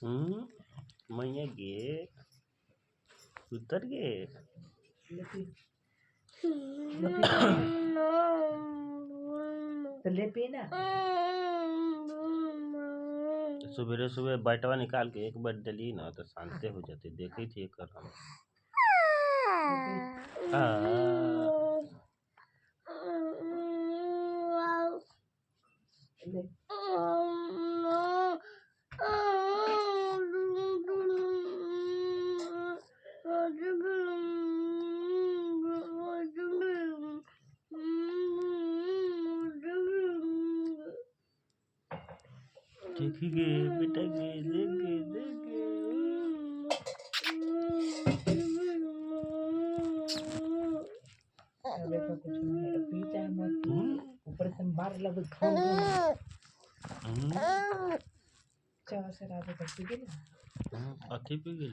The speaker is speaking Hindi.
मैया गे उतर गे ले पीना। सुबह सुबह बैटवा निकाल के एक बार डली ना तो शांति हो जाती। देखी थी कर हम देखी गे बेटा गे देखे देखे देखो कुछ नहीं है, पीता है मत ऊपर से मार लग चाव से रात को पी गई। अति पी गई।